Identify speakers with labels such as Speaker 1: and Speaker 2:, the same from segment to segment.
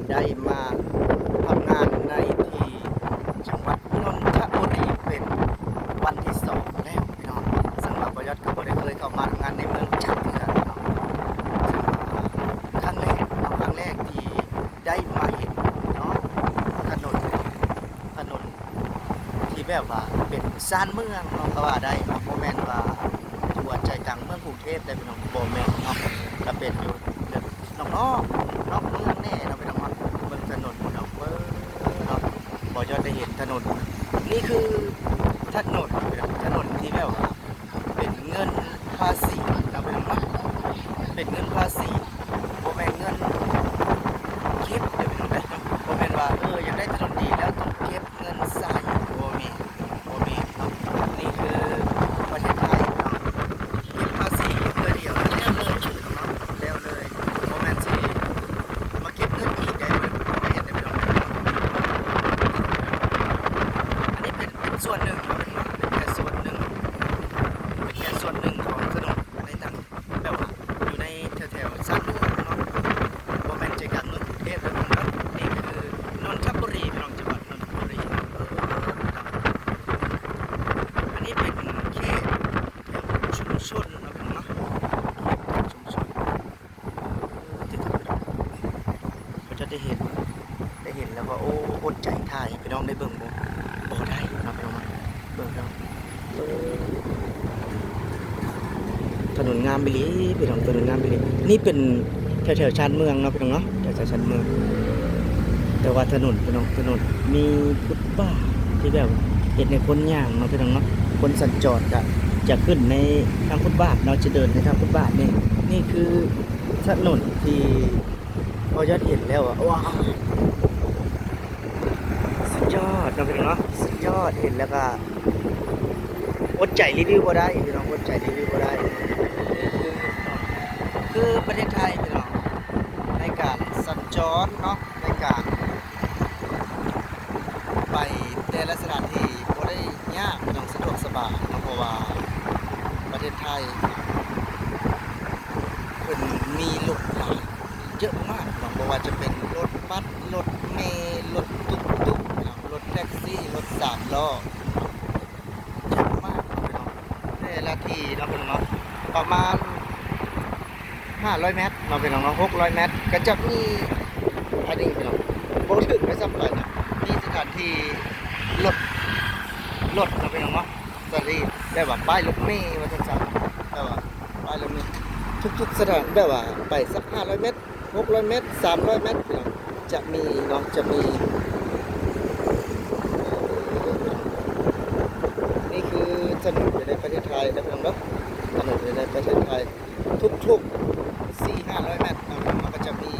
Speaker 1: ได้มาทำงานในที่จังหวัดนนทบุรีเป็นวันที่สองแล้วพี่น้องซึ่งเราประยศก็บ่ได้เคยเข้ามาทำงานในเมืองจักรเทื่อพี่น้องครั้งแรกครั้งแรกที่ได้มาเห็นเนาะถนนที่แบบว่าเป็นซานเมืองเนาะก็ว่าได้เนาะบ่แม่นว่าหัวใจกลางเมืองกรุงเทพได้พี่น้องบ่แม่นเนาะก็เป็นอยู่แบบนอกเมืองแน่เนาะพี่น้องเนาะเบิ่งถนนเนาะเบิ่งเนาะบ่ยอดได้เห็นถนนนี่คือถนนพี่น้องถนนที่แบบว่าเป็นเงินภาษีเนาะพี่น้องเนาะเป็นเงินภาษีบ่แม่นเงินเก็บเด้อพี่น้องเด้อบ่แม่นว่าอยากได้ถนนดีแล้วต้องเก็บเงินใส่บ่มีเนาะนี่คือประเทศไทยเนาะเก็บภาษีเพื่อเดียวแล้วเลยชื่อเนาะแล้วเลยบ่แม่นสิมาเก็บเงินอีกได้บ่เห็นได้พี่น้องอันนี้เป็นส่วนหนึ่งเนาะเป็นแค่ส่วนหนึ่งของถนนในต่างแบบว่าอยู่ในแถวๆซานเมืองเนาะบ่แม่นใจกลางเมืองกรุงเทพเด้อพี่น้องเนาะนี่คือนนทบุรีพี่น้องจังหวัดนนทบุรีอันนี้เป็นเขตชุมชนเนาะพี่น้องเนาะชุมชนที่ทำพี่น้องเขาจะได้เห็นแล้วก็โอ้อดใจถ่ายให้พี่น้องได้เบิ่งบ่ได้เนาะพี่น้องเนาะเบิ่งแล้วถนนงามบิลีพี่น้องถนนงามบิลีนี่เป็นแถวๆชานเมืองเนาะพี่น้องเนาะแถวๆชานเมืองแต่ว่าถนนพี่น้องถนนมีฟุตบาทที่แบบเห็นในคนย่างเนาะพี่น้องเนาะคนสัญจรจะขึ้นในทางฟุตบาทเนาะจะเดินในทางฟุตบาทนี่คือถนนที่พอยอดเห็นแล้วอ่ะว้าวสุดยอดเนาะพี่น้องเนาะสุดยอดเห็นแล้วก็อดใจรีวิวบ่ได้พี่น้องอดใจรีวิวบ่ได้คือประเทศไทยพี่น้องในการสัญจรเนาะในการไปแต่ละสถานที่บ่ได้ยากพี่น้องสะดวกสบายเนาะเพราะว่าประเทศไทยเพิ่นมีรถหลายเยอะมากเนาะบ่ว่าจะเป็นรถบัสรถเมล์รถตุ๊กๆเนาะรถแท็กซี่รถ3ล้อเยอะมากพี่น้องแต่ละที่เนาะพี่น้องเนาะประมาณ500 เมตรเนาะพี่น้องเนาะ600 เมตรก็จะมีอันนี้พี่น้องบ่ถึงไม่ซ้ำไปนะมีสถานที่รถเนาะพี่น้องเนาะสถานที่แบบว่าป้ายรถเมล์ว่าซั่นๆแบบว่าป้ายรถเมล์ทุกๆสถานแบบว่าไปสัก500 เมตร600 เมตร300 เมตรพี่น้องจะมีเนาะจะมีนี่คือถนนในประเทศไทยนะพี่น้องเนาะถนนในประเทศไทยทุกๆ400-500 เมตรมันก็จะมี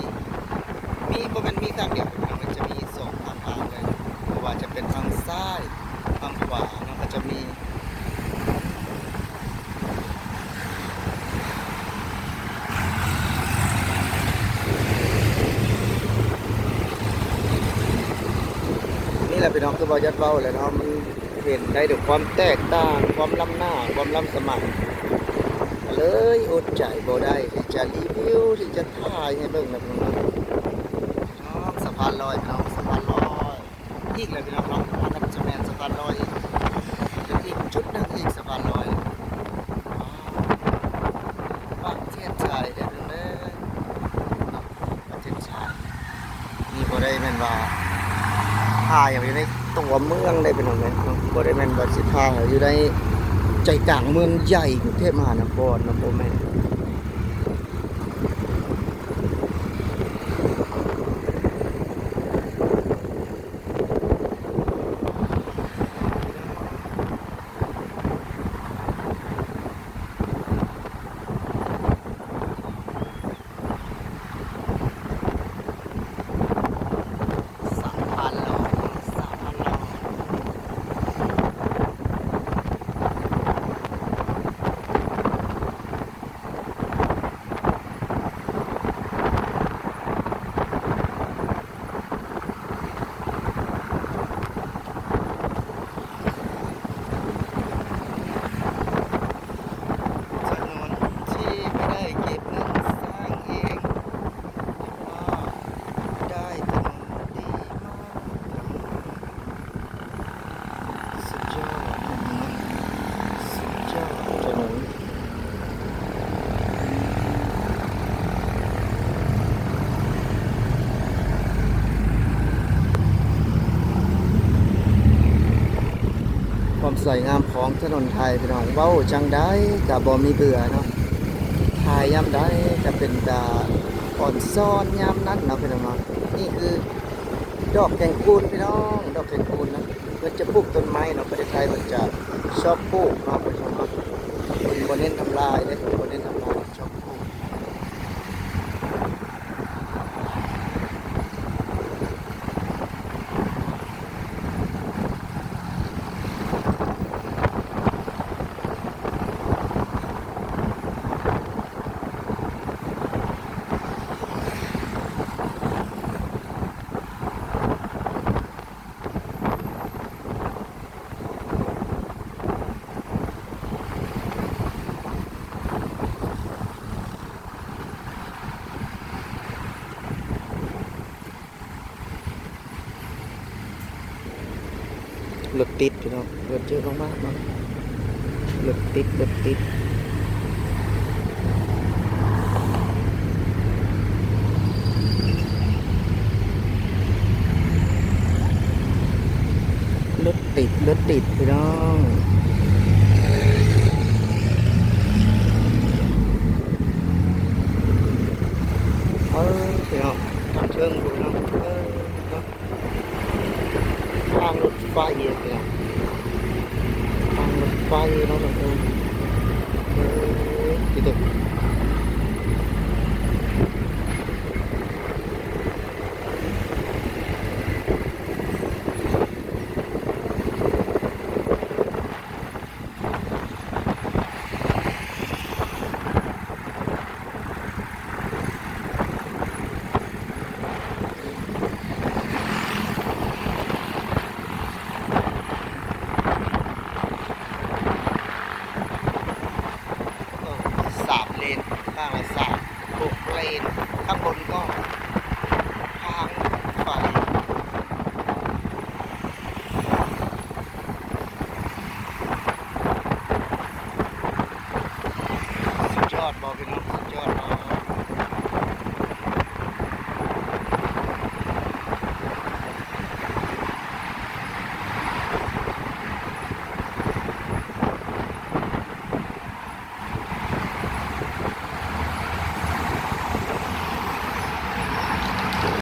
Speaker 1: บ่แม่นมีทางเดียวมันจะมี2ทางเลยเพราะว่าจะเป็นทางซ้ายทางขวามันก็จะมีนี่แหละพี่น้องคือบ่ยัดเว้าเลยเนาะมันเห็นได้ถึงความแตกต่างความล้ำหน้าความล้ำสมัยเลยอดใจบ่ได้ที่จะรีวิวที่จะถ่ายให้เบิ่งนะพี่น้องสะพานลอยพี่น้องสะพานลอยอีกเลยพี่น้องเนาะถ้าจะแม่นสะพานลอยอีกจุดนึงอีกสะพานลอยประเทศไทยเด้อพี่น้องเด้อประเทศไทยนี่บ่ได้แม่นว่าถ่ายอยู่ในตัวเมืองได้พี่น้องเนาะบ่ได้แม่นว่าสิถ่ายอยู่ในใจกลางเมืองใหญ่กรุงเทพมหานครนะพ่อแม่ สวยงามของถนนไทยพี่น้องเว้าจังได้ก็บ่มีเบื่อเนาะถ่ายยามใดก็เป็นตาอ่อนซ้อนยามนั้นเนาะพี่น้องเนาะนี่คือดอกแกงคูนพี่น้องดอกแกงคูนนะเพิ่นจะปลูกต้นไม้เนาะประเทศไทยมันจะชอบปลูกเนาะพี่น้องเนาะเพิ่นบ่เน้นทำลายเด้บ่เน้นทำลายชอบปลูกรถติดพี่น้องรถเยอะมากๆเนาะรถติดรถติดรถติดรถติดพี่น้องพี่น้องทางเชิงดูเนาะเนาะทางรถไฟพี่น้องทางรถไฟเนาะที่ตึกสามเลนข้างละสามหกเลนข้างบนก็ทางไฟสุดยอดบอกพี่น้อง